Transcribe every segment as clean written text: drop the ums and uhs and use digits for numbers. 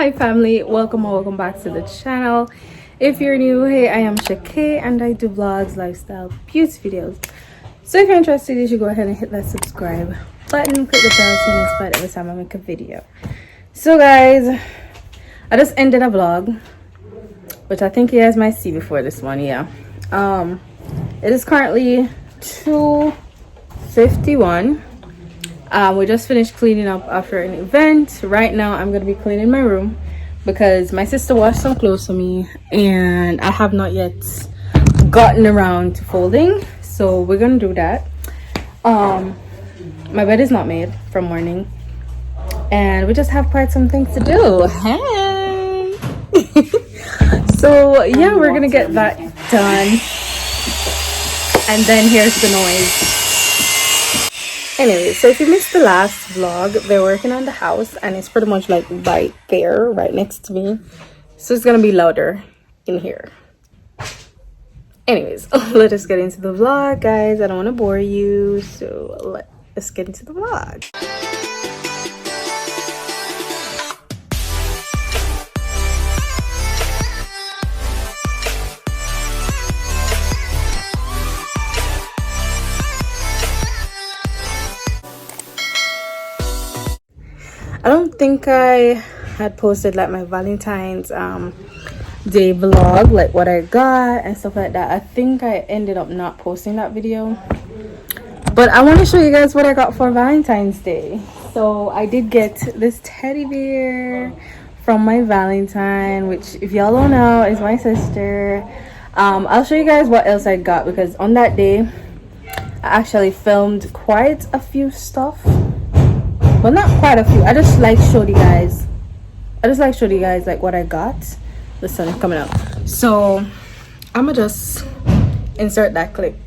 Hi family, welcome or welcome back to the channel. If you're new, hey, I am Shakay and I do vlogs, lifestyle, beauty videos. So if you're interested, you should go ahead and hit that subscribe button, click the bell so you're notified every time I make a video. So guys, I just ended a vlog, which I think you guys might see before this one. Yeah, it is currently 2:51. We just finished cleaning up after an event. Right now I'm gonna be cleaning my room because my sister washed some clothes for me and I have not yet gotten around to folding, so we're gonna do that. My bed is not made from morning and we just have quite some things to do. Hey. So yeah, we're gonna get that done, and then here's the noise. Anyway, so if you missed the last vlog, they're working on the house and it's pretty much like right there, right next to me, so it's gonna be louder in here. Anyways, let us get into the vlog, guys. I don't want to bore you, so let's get into the vlog. I don't think I had posted like my Valentine's day vlog, like what I got and stuff like that. I think I ended up not posting that video, but I want to show you guys what I got for Valentine's Day. So I did get this teddy bear from my Valentine, which if y'all don't know is my sister. I'll show you guys what else I got because on that day I actually filmed quite a few stuff. Well, not quite a few. I just like showed you guys like what I got. The sun is coming up, so I'ma just insert that clip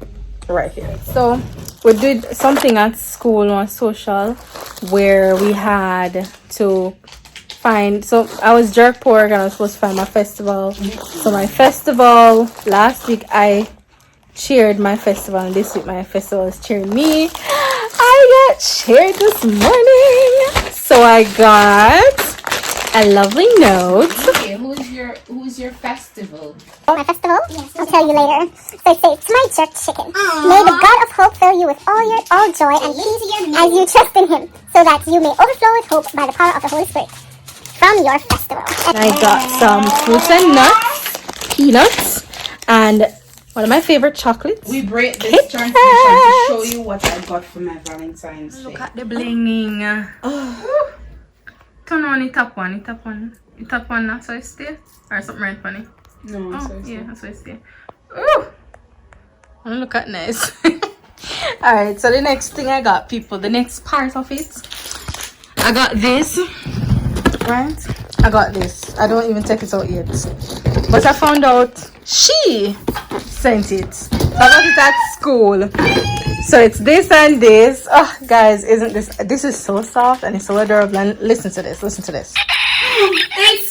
right here. So we did something at school on social where we had to find, so I was jerk pork and I was supposed to find my festival. So my festival last week, I cheered my festival, and this week my festival is cheering me. I got cheered this morning, so I got a lovely note. Okay, who's your festival? My festival? Yes. I'll tell you later. So it says, my jerk chicken. Aww. May the God of hope fill you with all joy and peace as you trust in him, so that you may overflow with hope by the power of the Holy Spirit from your festival. And I got some fruits and nuts, peanuts, and one of my favorite chocolates. We break this transmission to show you what I got for my Valentine's Day. Look at the blinging. Oh. Turn on the top one. The top one, that's how it stay? Or something right funny? No, that's how it stay. Oh! Look at nice. Alright, so the next thing I got, people, the next part of it, I got this. Right? I got this. I don't even take it out yet. But I found out she sent it. So I got it at school. So it's this and this. Oh guys, isn't this is so soft and it's so adorable. And listen to this. It's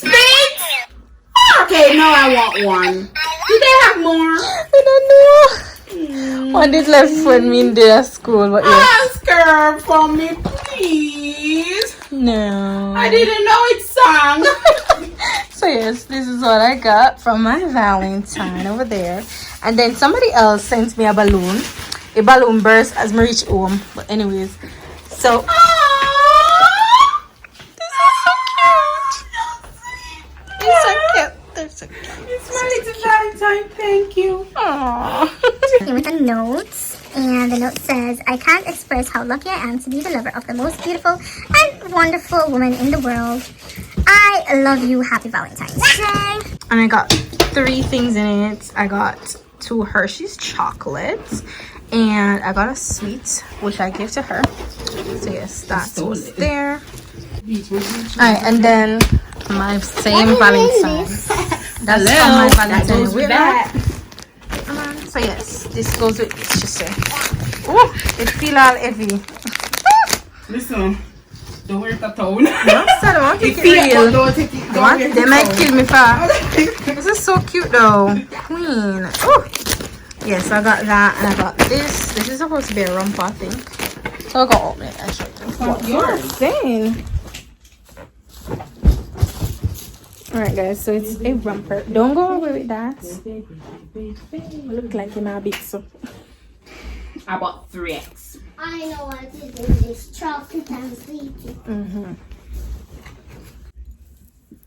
big. Okay, no, I want one. Do they have more? I don't know. One did left when me in there at school, but yes. Ask her for me, please. No, I didn't know it sang. So yes, this is what I got from my Valentine over there. And then somebody else sent me a balloon. A balloon burst as I reached home. But anyways, so this is so cute. It's so cute. They're so cute. It's my little Valentine. Thank you. Aww. With a note, and the note says, I can't express how lucky I am to be the lover of the most beautiful and wonderful woman in the world. I love you. Happy Valentine's Day. And I got 3 things in it. I got 2 Hershey's chocolates, and I got a sweet which I gave to her. So yes, that's what's there. Alright, and then my same Valentine. That's from my Valentine with that. So yes, this goes with this, she said. Oh, it feel all heavy. Listen, don't wear that tone. No, so don't take it real. They might kill me for. This is so cute though. Queen. Oh. Yes, I got that, and I got this. This is supposed to be a romper, I think. So I'll go open it and show you. What you're saying? Alright guys, so it's a romper. Don't go away with that. Look like you're big so. I bought 3X. I know what it is. It's chocolate and sweetie.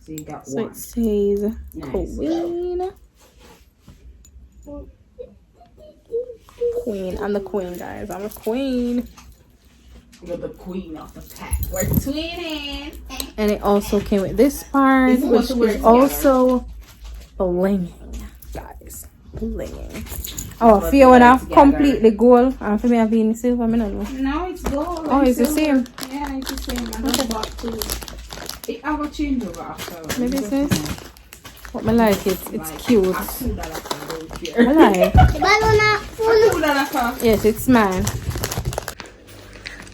So you got So one. it says Nice. Queen. I'm the queen, guys. I'm a queen. You're the queen of the pack. We're twinning. And it also came with this part, This is what which to wear is together. also blinging, guys. Blinging. Oh, But Fiona wear have together. completely gold. And for me, I've been silver. I don't know. No, it's gold. Oh, it's the same. Yeah, it's the same. I just bought 2. I will change over after. Maybe it's this. What I like it. It's cute. $2 I like. $2. Yes, it's mine.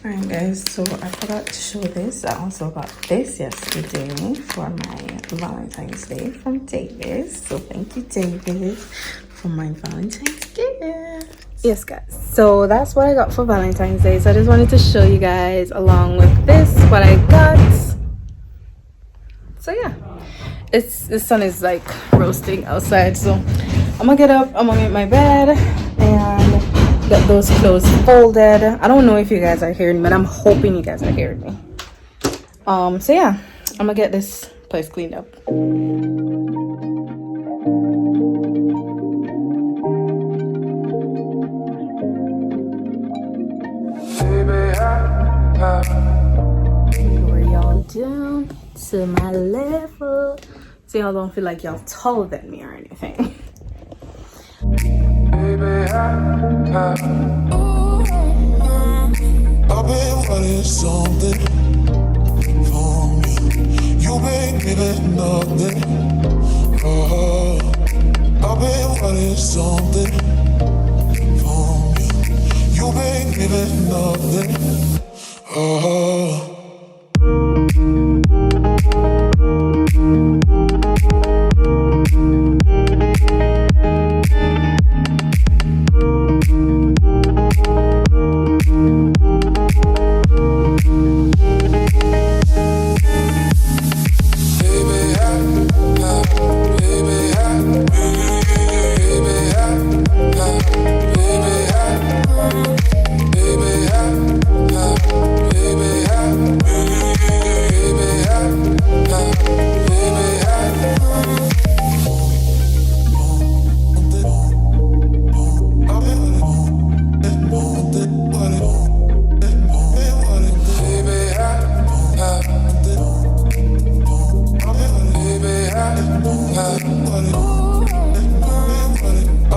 Alright guys, so I forgot to show this. I also got this yesterday for my Valentine's Day from Davis. So thank you, Davis, for my Valentine's gift. Yes guys, so that's what I got for Valentine's Day. So I just wanted to show you guys along with this what I got. So yeah, the sun is like roasting outside, so I'm gonna get up, I'm gonna make my bed and get those clothes folded. I don't know if you guys are hearing me, but I'm hoping you guys are hearing me. So yeah, I'm gonna get this place cleaned up. Lower y'all down to my level so y'all don't feel like y'all taller than me or anything. I've been wanting something from you. You ain't giving nothing. I've been wanting something from you. You ain't giving nothing.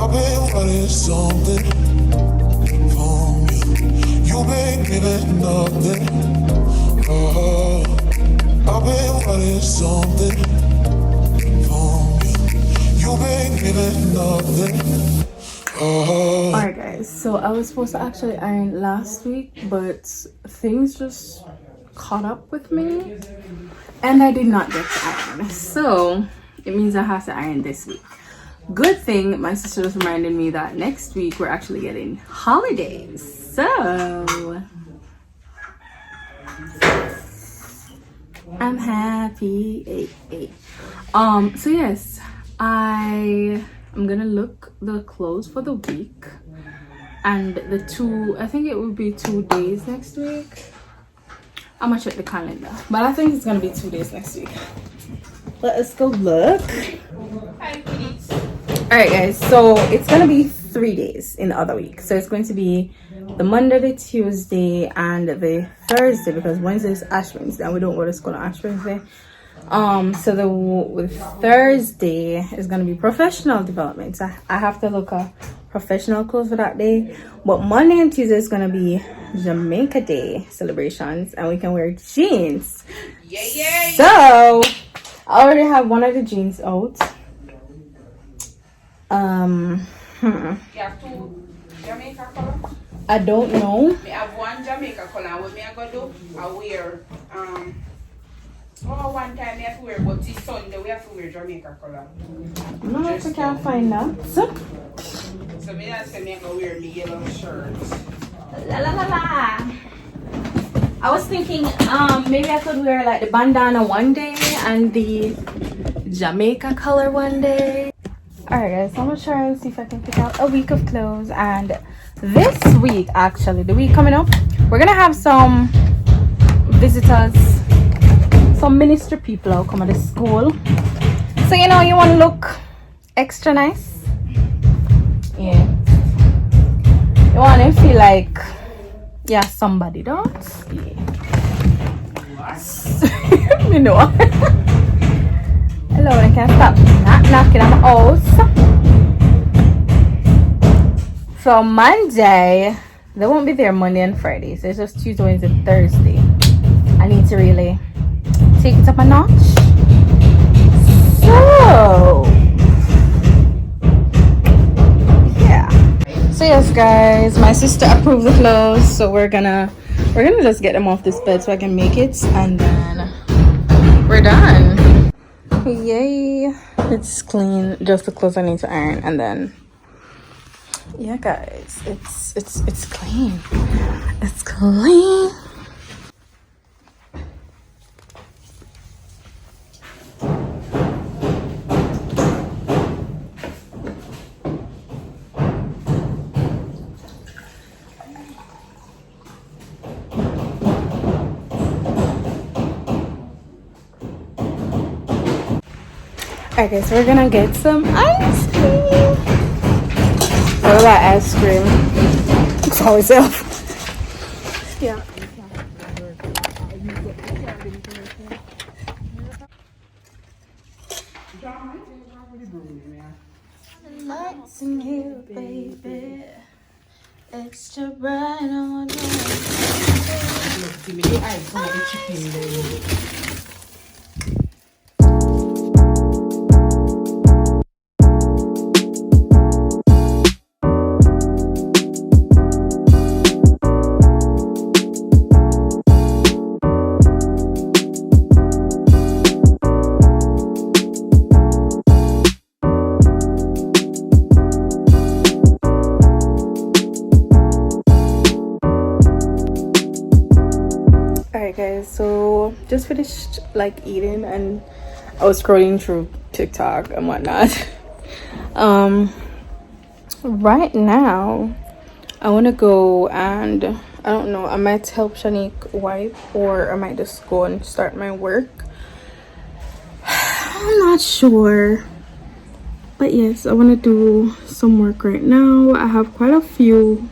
I've been wanting something from you. You ain't giving nothing. I've been wanting something from you. You ain't giving nothing. Alright guys, so I was supposed to actually iron last week, but things just caught up with me and I did not get to iron. So it means I have to iron this week. Good thing my sister just reminded me that next week we're actually getting holidays. So I'm happy. So yes, I'm gonna look the clothes for the week and I think it will be 2 days next week. I'm gonna check the calendar, but I think it's gonna be 2 days next week. Let us go look. Alright guys, so it's gonna be 3 days in the other week. So it's going to be the Monday, the Tuesday, and the Thursday, because Wednesday is Ash Wednesday and we don't go to school on Ash Wednesday. So the Thursday is gonna be professional development. So I have to look at professional clothes for that day. But Monday and Tuesday is gonna be Jamaica Day celebrations and we can wear jeans. Yeah. So I already have one of the jeans out. You have 2 Jamaica colors? I don't know. I have 1 Jamaica color. What me I gonna do? I wear one time I have to wear, but this Sunday we have to wear Jamaica color. No, I can't find that. So me I say me I gonna wear the yellow shirt. La. I was thinking maybe I could wear like the bandana one day and the Jamaica color one day. Alright guys, so I'm gonna try and see if I can pick out a week of clothes. And this week, actually, the week coming up, we're gonna have some visitors, some ministry people will come to the school. So you know, you want to look extra nice. Yeah. You want to feel like yeah, somebody, don't? Yeah. You know. Hello, I can't stop knocking on my house. So Monday, they won't be there Monday and Friday. So it's just Tuesday, Wednesday, Thursday. I need to really take it up a notch. So yeah. So yes guys, my sister approved the clothes, so we're gonna just get them off this bed so I can make it, and then we're done. Yay, it's clean, just the clothes I need to iron, and then yeah guys, it's clean. It's clean. Okay, so we're gonna get some ice cream. What about ice cream? For myself. Yeah. Lights in here, baby. Extra bright on my Alright guys, so just finished like eating, and I was scrolling through TikTok and whatnot. Right now I want to go, and I don't know, I might help Shanique wipe, or I might just go and start my work. I'm not sure, but yes, I want to do some work right now. I have quite a few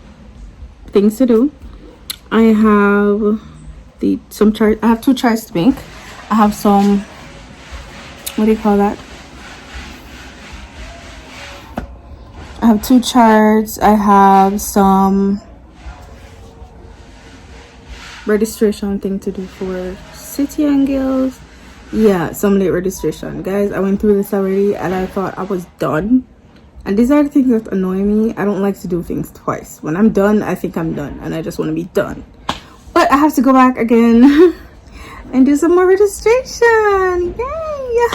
things to do. I have I have 2 charts to make. I have some, what do you call that? I have 2 charts. I have some registration thing to do for City and Guilds. Yeah, some late registration. Guys, I went through this already and I thought I was done. And these are the things that annoy me. I don't like to do things twice. When I'm done, I think I'm done, and I just want to be done. But I have to go back again and do some more registration. Yay!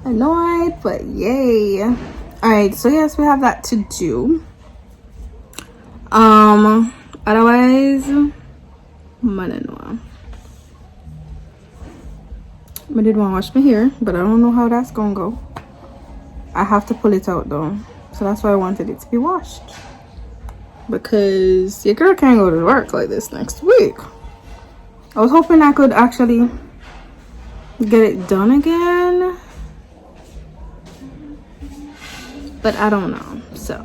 Annoyed, but yay. Alright, so yes, we have that to do. Otherwise, I did want to wash my hair, but I don't know how that's gonna go. I have to pull it out though, so that's why I wanted it to be washed, because your girl can't go to work like this next week. I was hoping I could actually get it done again, but I don't know. So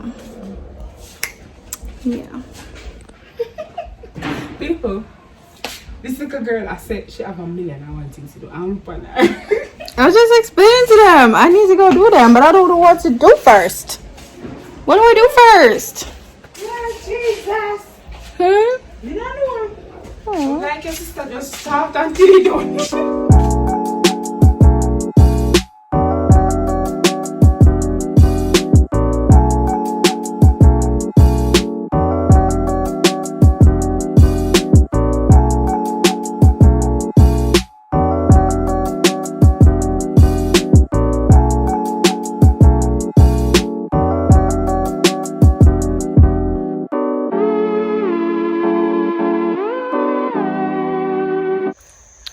yeah. People, this little girl, I said she have a million and one things to do. I'm fun. I was just explaining to them I need to go do them, but I don't know what to do first. What do I do first? Yeah, Jesus. You don't know. Oh. Like your sister just stopped until you don't.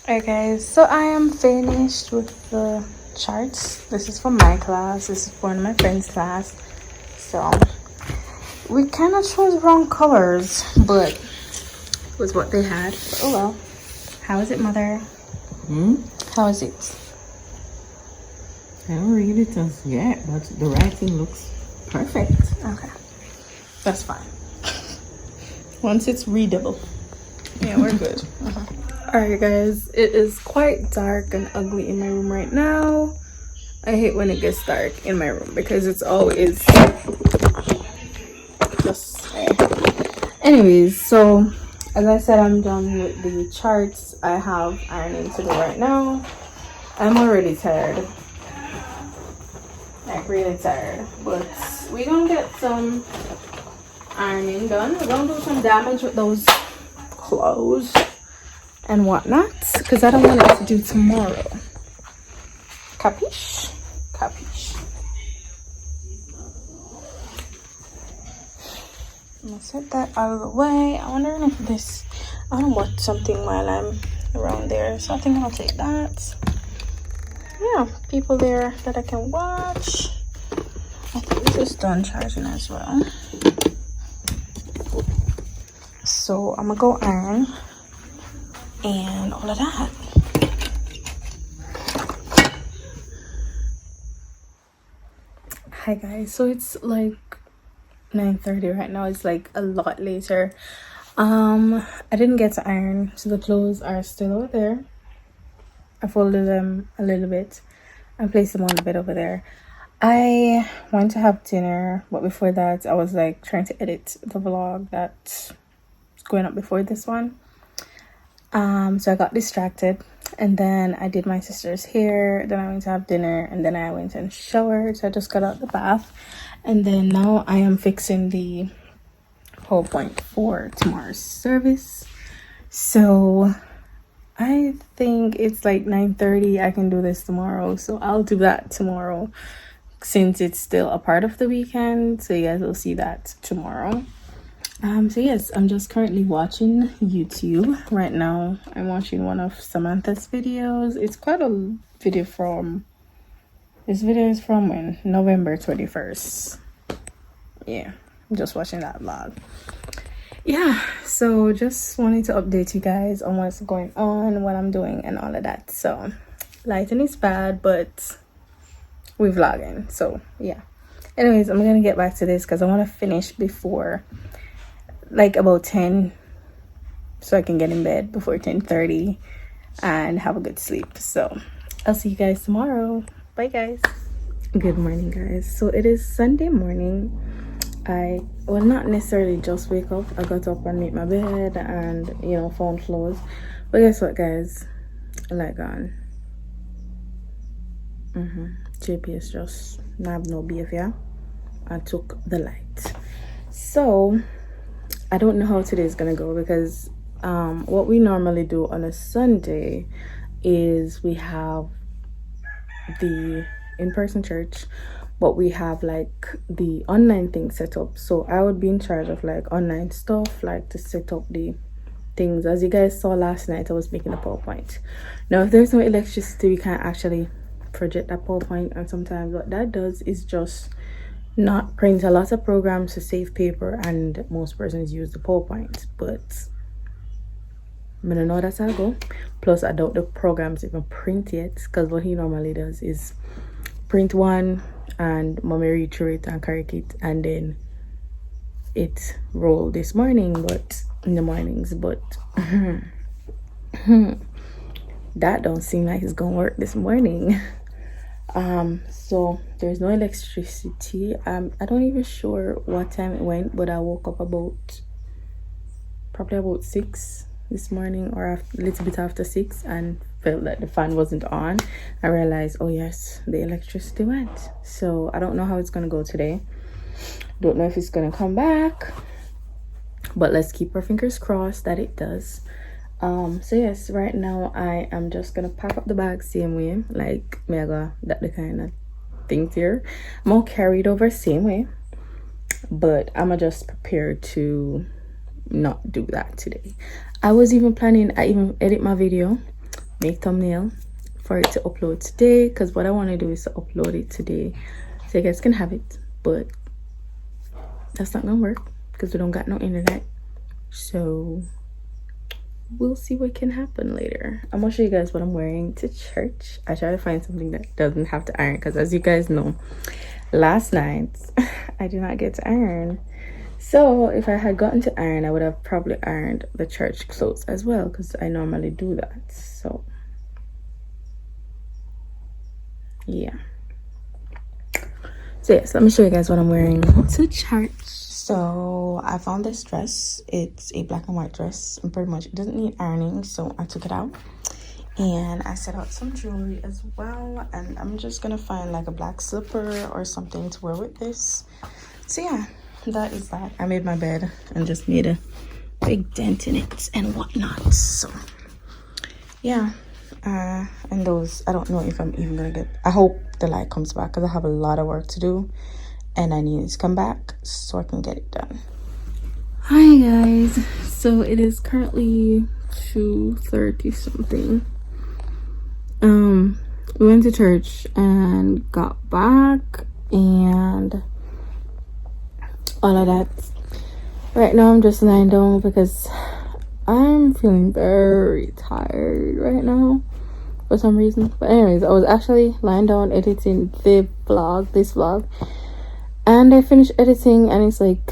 Alright guys, so I am finished with the charts. This is for my class. This is for one of my friend's class. So we kind of chose wrong colors, but it was what they had. But oh well. How is it, mother? How is it? I don't read it as yet, but the writing looks perfect. Okay, that's fine. Once it's readable, yeah, we're good. All right, guys, it is quite dark and ugly in my room right now. I hate when it gets dark in my room because it's always just anyways. So as I said, I'm done with the charts. I have ironing to do right now. I'm already tired, like really tired, but we're gonna get some ironing done. We're gonna do some damage with those clothes and whatnot because I don't want it to do tomorrow. Capiche? Capiche. I'm gonna set that out of the way. I'm wondering if this, I don't watch something while I'm around there, so I think I'll take that. Yeah, people there that I can watch. I think this is done charging as well. So I'm gonna go iron and all of that. Hi guys, so it's like 9:30 right now. It's like a lot later. I didn't get to iron, so the clothes are still over there. I folded them a little bit and placed them on the bed over there. I went to have dinner, but before that I was like trying to edit the vlog that's going up before this one. So I got distracted, and then I did my sister's hair, then I went to have dinner, and then I went and showered. So I just got out the bath, and then now I am fixing the PowerPoint for tomorrow's service. So I think it's like 9:30. I can do this tomorrow, so I'll do that tomorrow since it's still a part of the weekend. So you guys will see that tomorrow. So yes, I'm just currently watching YouTube right now. I'm watching one of Samantha's videos. It's quite a video from, this video is from when? November 21st. Yeah, I'm just watching that vlog. Yeah, so just wanted to update you guys on what's going on, what I'm doing and all of that. So lighting is bad, but we're vlogging, so yeah. Anyways, I'm gonna get back to this because I want to finish before like about 10, so I can get in bed before 10:30 and have a good sleep. So I'll see you guys tomorrow. Bye guys. Good morning guys. So it is Sunday morning. I will not necessarily just wake up. I got up and made my bed and, you know, found clothes. But guess what guys, light gone. GPS just have no behavior and took the light. So I don't know how today is gonna go because what we normally do on a Sunday is we have the in-person church, but we have like the online thing set up. So I would be in charge of like online stuff, like to set up the things. As you guys saw last night, I was making a PowerPoint. Now if there's no electricity, we can't actually project that PowerPoint, and sometimes what that does is just not print a lot of programs to save paper, and most persons use the PowerPoint, but I don't know that's how I go. Plus I doubt the programs even print yet, because what he normally does is print one and mommy read through it and correct it, and then it rolled this morning, but in the mornings, but that don't seem like it's gonna work this morning. So there's no electricity. I don't even sure what time it went, but I woke up probably about 6 this morning, or a little bit after 6, and felt that the fan wasn't on. I realized, oh yes, the electricity went. So I don't know how it's gonna go today. Don't know if it's gonna come back, but let's keep our fingers crossed that it does. So yes, right now I am just gonna pack up the bag same way, like me I got that the kind of things here. I'm gonna carry it over same way, but I'm just prepared to not do that today. I was even planning, I even edit my video, make thumbnail for it to upload today, because what I want to do is to upload it today so you guys can have it, but that's not gonna work because we don't got no internet. So we'll see what can happen later. I'm gonna show you guys what I'm wearing to church. I try to find something that doesn't have to iron, because as you guys know, last night I did not get to iron. So if I had gotten to iron, I would have probably ironed the church clothes as well, because I normally do that. So yeah. So yes, let me show you guys what I'm wearing to church. So I found this dress. It's a black and white dress, and pretty much it doesn't need ironing, so I took it out. And I set out some jewelry as well, and I'm just gonna find like a black slipper or something to wear with this. So yeah, that is that. I made my bed and just made a big dent in it and whatnot. So yeah, and those, I don't know if I'm even gonna get, I hope the light comes back because I have a lot of work to do and I need it to come back so I can get it done. Hi guys, so it is currently 2:30 something. We went to church and got back and all of that. Right now I'm just lying down because I'm feeling very tired right now for some reason. But anyways, I was actually lying down editing this vlog, and I finished editing and it's like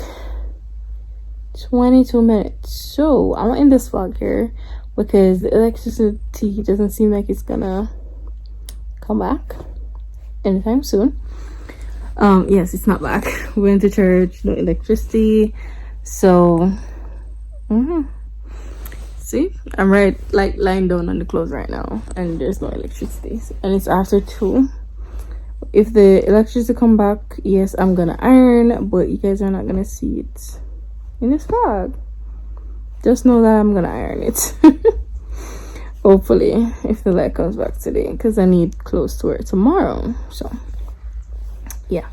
22 minutes. So I'm in this vlog here because the electricity doesn't seem like it's gonna come back anytime soon. Yes, it's not back. We went to church, no electricity. So see, I'm right like lying down on the clothes right now and there's no electricity, and it's after 2. If the electricity come back, yes, I'm gonna iron, but you guys are not gonna see it in this vlog. Just know that I'm gonna iron it. Hopefully, if the light comes back today, because I need clothes to wear tomorrow. So yeah,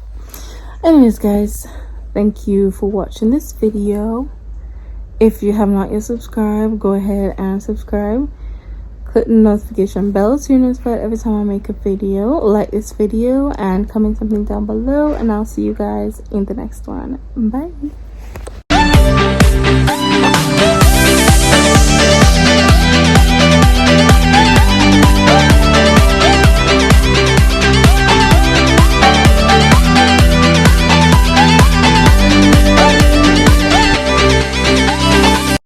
anyways guys, thank you for watching this video. If you have not yet subscribed, go ahead and subscribe. Click the notification bell so you're notified every time I make a video. Like this video and comment something down below, and I'll see you guys in the next one. Bye.